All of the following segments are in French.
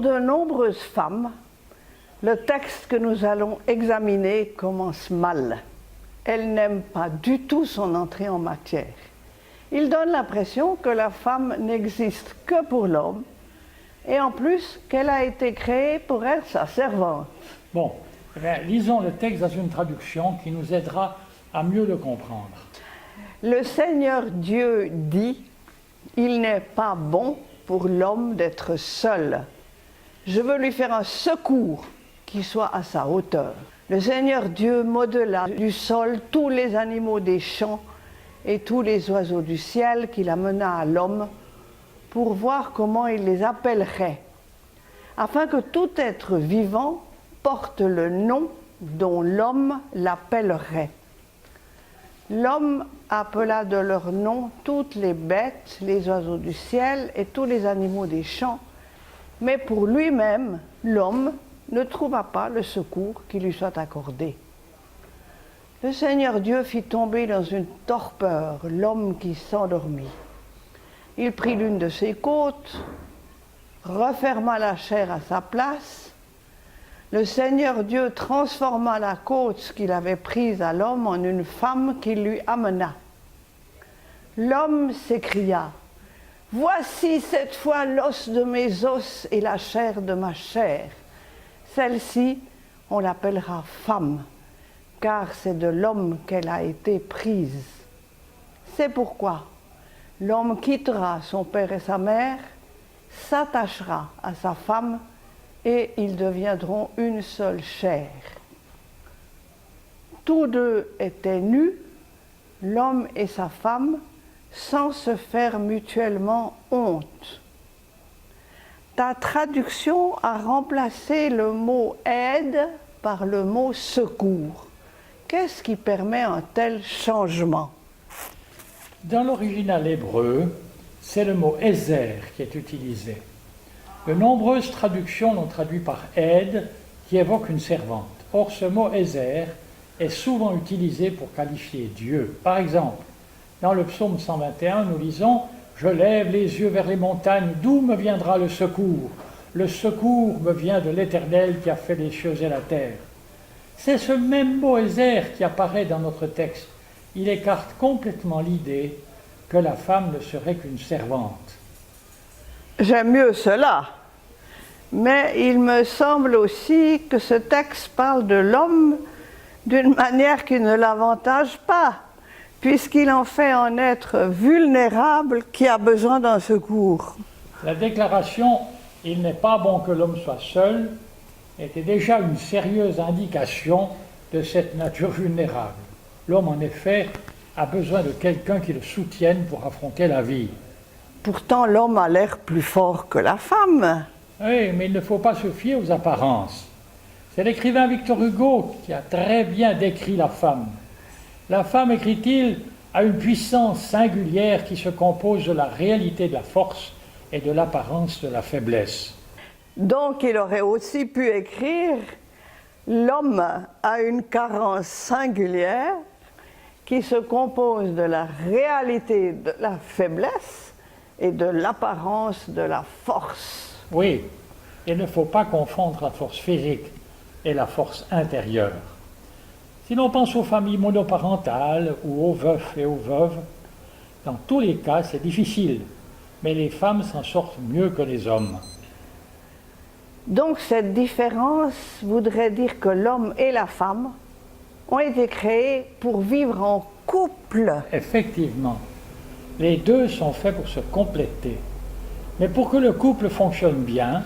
Pour de nombreuses femmes, le texte que nous allons examiner commence mal. Elles n'aiment pas du tout son entrée en matière. Il donne l'impression que la femme n'existe que pour l'homme et en plus qu'elle a été créée pour être sa servante. Bon, eh bien, lisons le texte dans une traduction qui nous aidera à mieux le comprendre. Le Seigneur Dieu dit « Il n'est pas bon pour l'homme d'être seul. Je veux lui faire un secours qui soit à sa hauteur. » Le Seigneur Dieu modela du sol tous les animaux des champs et tous les oiseaux du ciel qu'il amena à l'homme pour voir comment il les appellerait, afin que tout être vivant porte le nom dont l'homme l'appellerait. L'homme appela de leur nom toutes les bêtes, les oiseaux du ciel et tous les animaux des champs, mais pour lui-même, l'homme ne trouva pas le secours qui lui soit accordé. Le Seigneur Dieu fit tomber dans une torpeur l'homme qui s'endormit. Il prit l'une de ses côtes, referma la chair à sa place. Le Seigneur Dieu transforma la côte qu'il avait prise à l'homme en une femme qu'il lui amena. L'homme s'écria « Voici cette fois l'os de mes os et la chair de ma chair. Celle-ci, on l'appellera femme, car c'est de l'homme qu'elle a été prise. C'est pourquoi l'homme quittera son père et sa mère, s'attachera à sa femme, et ils deviendront une seule chair. Tous deux étaient nus, l'homme et sa femme, sans se faire mutuellement honte. Ta traduction a remplacé le mot « aide » par le mot « secours ». Qu'est-ce qui permet un tel changement? Dans l'original hébreu, c'est le mot « ézer » qui est utilisé. De nombreuses traductions l'ont traduit par « aide » qui évoque une servante. Or, ce mot « ézer » est souvent utilisé pour qualifier Dieu. Par exemple, dans le psaume 121, nous lisons « Je lève les yeux vers les montagnes, d'où me viendra le secours? Le secours me vient de l'Éternel qui a fait les cieux et la terre. » C'est ce même mot « ézer » qui apparaît dans notre texte. Il écarte complètement l'idée que la femme ne serait qu'une servante. J'aime mieux cela, mais il me semble aussi que ce texte parle de l'homme d'une manière qui ne l'avantage pas, puisqu'il en fait un être vulnérable qui a besoin d'un secours. La déclaration « Il n'est pas bon que l'homme soit seul » était déjà une sérieuse indication de cette nature vulnérable. L'homme, en effet, a besoin de quelqu'un qui le soutienne pour affronter la vie. Pourtant, l'homme a l'air plus fort que la femme. Oui, mais il ne faut pas se fier aux apparences. C'est l'écrivain Victor Hugo qui a très bien décrit la femme. La femme, écrit-il, a une puissance singulière qui se compose de la réalité de la force et de l'apparence de la faiblesse. Donc, il aurait aussi pu écrire « L'homme a une carence singulière qui se compose de la réalité de la faiblesse et de l'apparence de la force. » Oui, il ne faut pas confondre la force physique et la force intérieure. Si l'on pense aux familles monoparentales ou aux veufs et aux veuves, dans tous les cas, c'est difficile, mais les femmes s'en sortent mieux que les hommes. Donc cette différence voudrait dire que l'homme et la femme ont été créés pour vivre en couple. Effectivement, les deux sont faits pour se compléter. Mais pour que le couple fonctionne bien,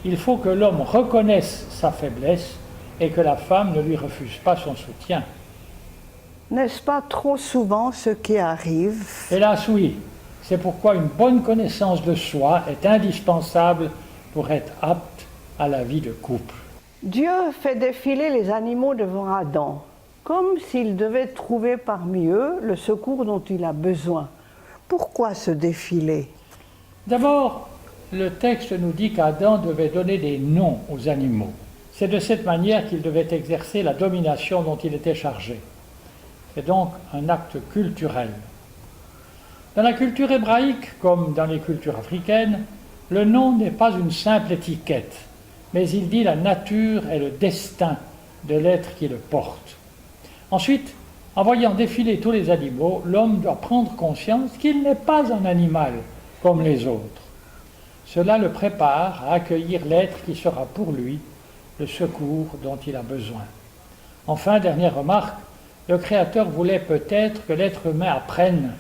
il faut que l'homme reconnaisse sa faiblesse et que la femme ne lui refuse pas son soutien. N'est-ce pas trop souvent ce qui arrive? Hélas oui, c'est pourquoi une bonne connaissance de soi est indispensable pour être apte à la vie de couple. Dieu fait défiler les animaux devant Adam, comme s'il devait trouver parmi eux le secours dont il a besoin. Pourquoi ce défilé? D'abord, le texte nous dit qu'Adam devait donner des noms aux animaux. C'est de cette manière qu'il devait exercer la domination dont il était chargé. C'est donc un acte culturel. Dans la culture hébraïque, comme dans les cultures africaines, Le nom n'est pas une simple étiquette, mais il dit la nature et le destin de l'être qui le porte. Ensuite, en voyant défiler tous les animaux, l'homme doit prendre conscience qu'il n'est pas un animal comme les autres. Cela le prépare à accueillir l'être qui sera pour lui le secours dont il a besoin. Enfin, dernière remarque, le Créateur voulait peut-être que l'être humain apprenne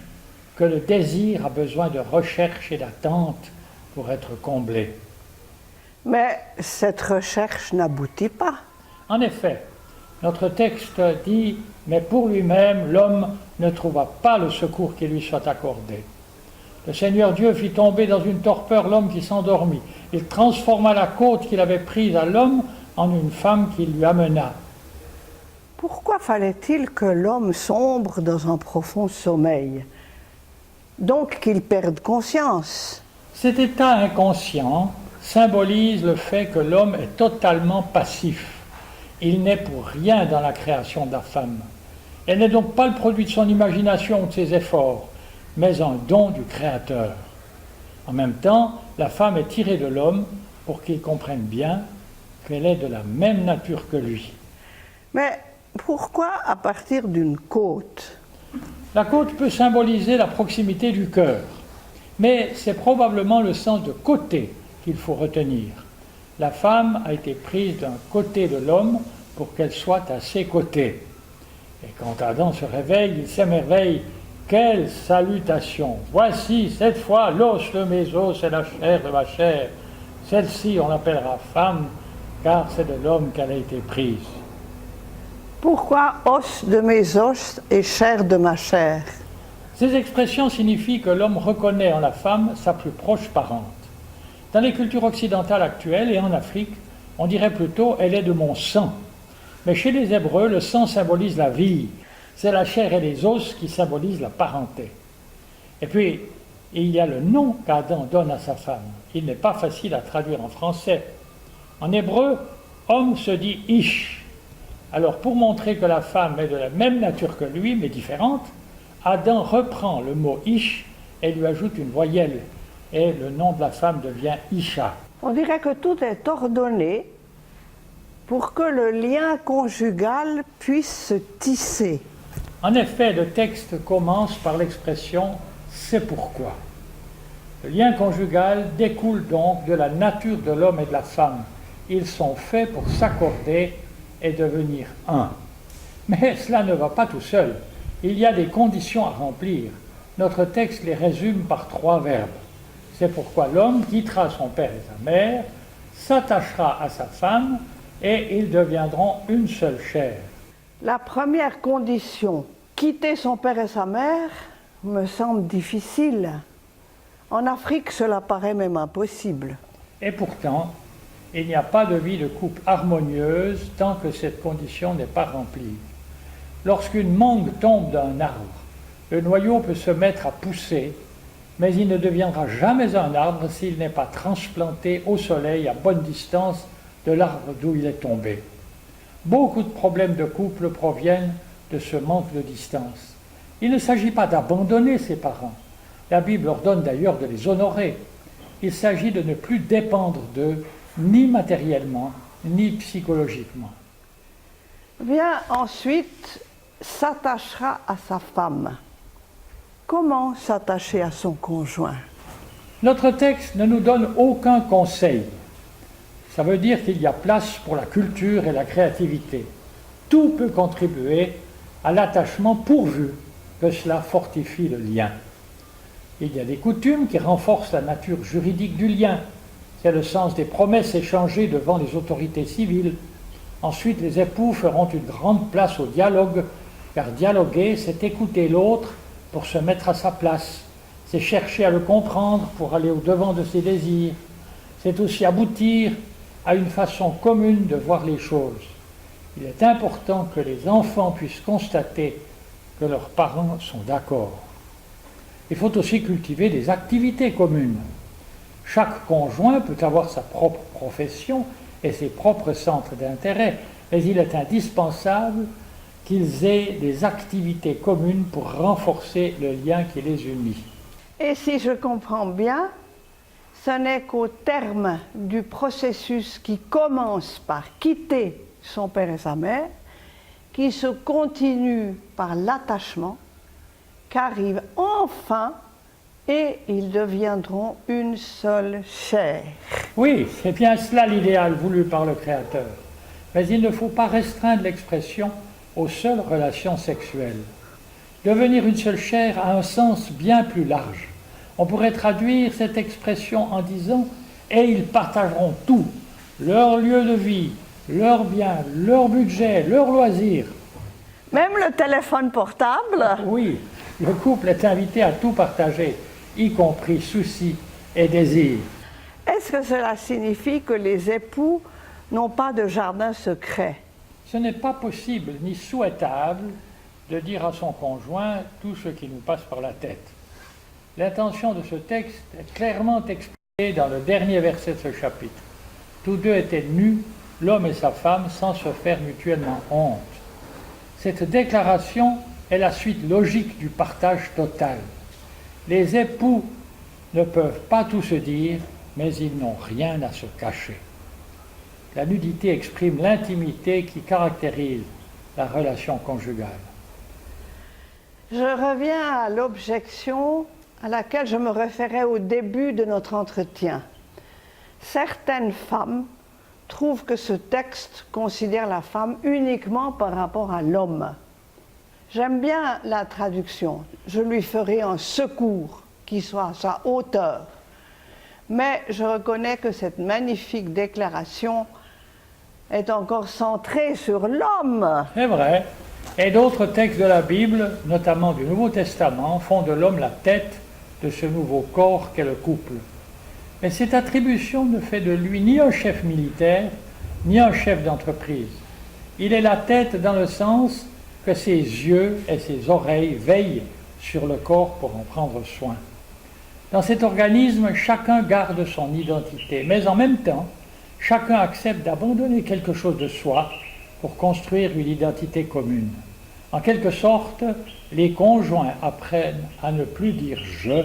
que le désir a besoin de recherche et d'attente pour être comblé. Mais cette recherche n'aboutit pas. En effet, notre texte dit « Mais pour lui-même, l'homme ne trouva pas le secours qui lui soit accordé. Le Seigneur Dieu fit tomber dans une torpeur l'homme qui s'endormit. Il transforma la côte qu'il avait prise à l'homme en une femme qu'il lui amena. » Pourquoi fallait-il que l'homme sombre dans un profond sommeil? Donc qu'il perde conscience. Cet état inconscient symbolise le fait que l'homme est totalement passif. Il n'est pour rien dans la création de la femme. Elle n'est donc pas le produit de son imagination ou de ses efforts, mais un don du Créateur. En même temps, la femme est tirée de l'homme pour qu'il comprenne bien qu'elle est de la même nature que lui. Mais pourquoi à partir d'une côte? La côte peut symboliser la proximité du cœur, mais c'est probablement le sens de côté qu'il faut retenir. La femme a été prise d'un côté de l'homme pour qu'elle soit à ses côtés. Et quand Adam se réveille, il s'émerveille. Quelle salutation! Voici cette fois l'os de mes os et la chair de ma chair. Celle-ci on l'appellera femme, car c'est de l'homme qu'elle a été prise. Pourquoi os de mes os et chair de ma chair? Ces expressions signifient que l'homme reconnaît en la femme sa plus proche parente. Dans les cultures occidentales actuelles et en Afrique, on dirait plutôt « elle est de mon sang ». Mais chez les Hébreux, le sang symbolise la vie. C'est la chair et les os qui symbolisent la parenté. Et puis, il y a le nom qu'Adam donne à sa femme. Il n'est pas facile à traduire en français. En hébreu, homme se dit « ish ». Alors, pour montrer que la femme est de la même nature que lui, mais différente, Adam reprend le mot « ish » et lui ajoute une voyelle. Et le nom de la femme devient Isha. On dirait que tout est ordonné pour que le lien conjugal puisse se tisser. En effet, le texte commence par l'expression « c'est pourquoi ». Le lien conjugal découle donc de la nature de l'homme et de la femme. Ils sont faits pour s'accorder et devenir un. Mais cela ne va pas tout seul. Il y a des conditions à remplir. Notre texte les résume par 3 verbes. C'est pourquoi l'homme quittera son père et sa mère, s'attachera à sa femme et ils deviendront une seule chair. La première condition, quitter son père et sa mère, me semble difficile. En Afrique, cela paraît même impossible. Et pourtant, il n'y a pas de vie de couple harmonieuse tant que cette condition n'est pas remplie. Lorsqu'une mangue tombe d'un arbre, le noyau peut se mettre à pousser, mais il ne deviendra jamais un arbre s'il n'est pas transplanté au soleil à bonne distance de l'arbre d'où il est tombé. Beaucoup de problèmes de couple proviennent de ce manque de distance. Il ne s'agit pas d'abandonner ses parents. La Bible ordonne d'ailleurs de les honorer. Il s'agit de ne plus dépendre d'eux, ni matériellement, ni psychologiquement. Vient ensuite, s'attachera à sa femme. Comment s'attacher à son conjoint? Notre texte ne nous donne aucun conseil. Ça veut dire qu'il y a place pour la culture et la créativité. Tout peut contribuer à l'attachement pourvu que cela fortifie le lien. Il y a des coutumes qui renforcent la nature juridique du lien. C'est le sens des promesses échangées devant les autorités civiles. Ensuite, les époux feront une grande place au dialogue, car dialoguer, c'est écouter l'autre pour se mettre à sa place. C'est chercher à le comprendre pour aller au-devant de ses désirs. C'est aussi aboutir à une façon commune de voir les choses. Il est important que les enfants puissent constater que leurs parents sont d'accord. Il faut aussi cultiver des activités communes. Chaque conjoint peut avoir sa propre profession et ses propres centres d'intérêt, mais il est indispensable qu'ils aient des activités communes pour renforcer le lien qui les unit. Et si je comprends bien, ce n'est qu'au terme du processus qui commence par quitter son père et sa mère, qui se continue par l'attachement, qu'arrive enfin et ils deviendront une seule chair. Oui, c'est bien cela l'idéal voulu par le Créateur. Mais il ne faut pas restreindre l'expression aux seules relations sexuelles. Devenir une seule chair a un sens bien plus large. On pourrait traduire cette expression en disant « et ils partageront tout, leur lieu de vie, leurs biens, leur budget, leurs loisirs ». Même le téléphone portable? Oui, le couple est invité à tout partager, y compris soucis et désirs. Est-ce que cela signifie que les époux n'ont pas de jardin secret? Ce n'est pas possible ni souhaitable de dire à son conjoint tout ce qui nous passe par la tête. L'intention de ce texte est clairement expliquée dans le dernier verset de ce chapitre. Tous deux étaient nus, l'homme et sa femme, sans se faire mutuellement honte. Cette déclaration est la suite logique du partage total. Les époux ne peuvent pas tout se dire, mais ils n'ont rien à se cacher. La nudité exprime l'intimité qui caractérise la relation conjugale. Je reviens à l'objection à laquelle je me référais au début de notre entretien. Certaines femmes trouvent que ce texte considère la femme uniquement par rapport à l'homme. J'aime bien la traduction. Je lui ferai un secours qui soit à sa hauteur. Mais je reconnais que cette magnifique déclaration est encore centrée sur l'homme. C'est vrai. Et d'autres textes de la Bible, notamment du Nouveau Testament, font de l'homme la tête de ce nouveau corps qu'est le couple. Mais cette attribution ne fait de lui ni un chef militaire, ni un chef d'entreprise. Il est la tête dans le sens que ses yeux et ses oreilles veillent sur le corps pour en prendre soin. Dans cet organisme, chacun garde son identité, mais en même temps, chacun accepte d'abandonner quelque chose de soi pour construire une identité commune. En quelque sorte, les conjoints apprennent à ne plus dire « je »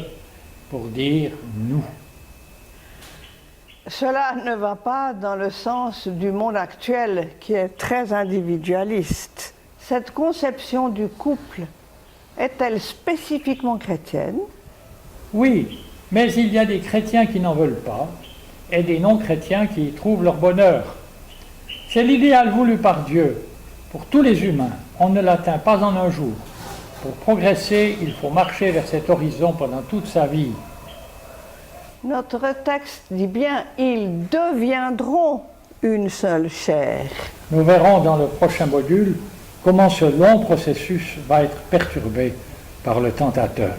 pour dire « nous ». Cela ne va pas dans le sens du monde actuel qui est très individualiste. Cette conception du couple est-elle spécifiquement chrétienne? Oui, mais il y a des chrétiens qui n'en veulent pas et des non-chrétiens qui y trouvent leur bonheur. C'est l'idéal voulu par Dieu pour tous les humains. On ne l'atteint pas en un jour. Pour progresser, il faut marcher vers cet horizon pendant toute sa vie. Notre texte dit bien « ils deviendront une seule chair ». Nous verrons dans le prochain module comment ce long processus va être perturbé par le tentateur.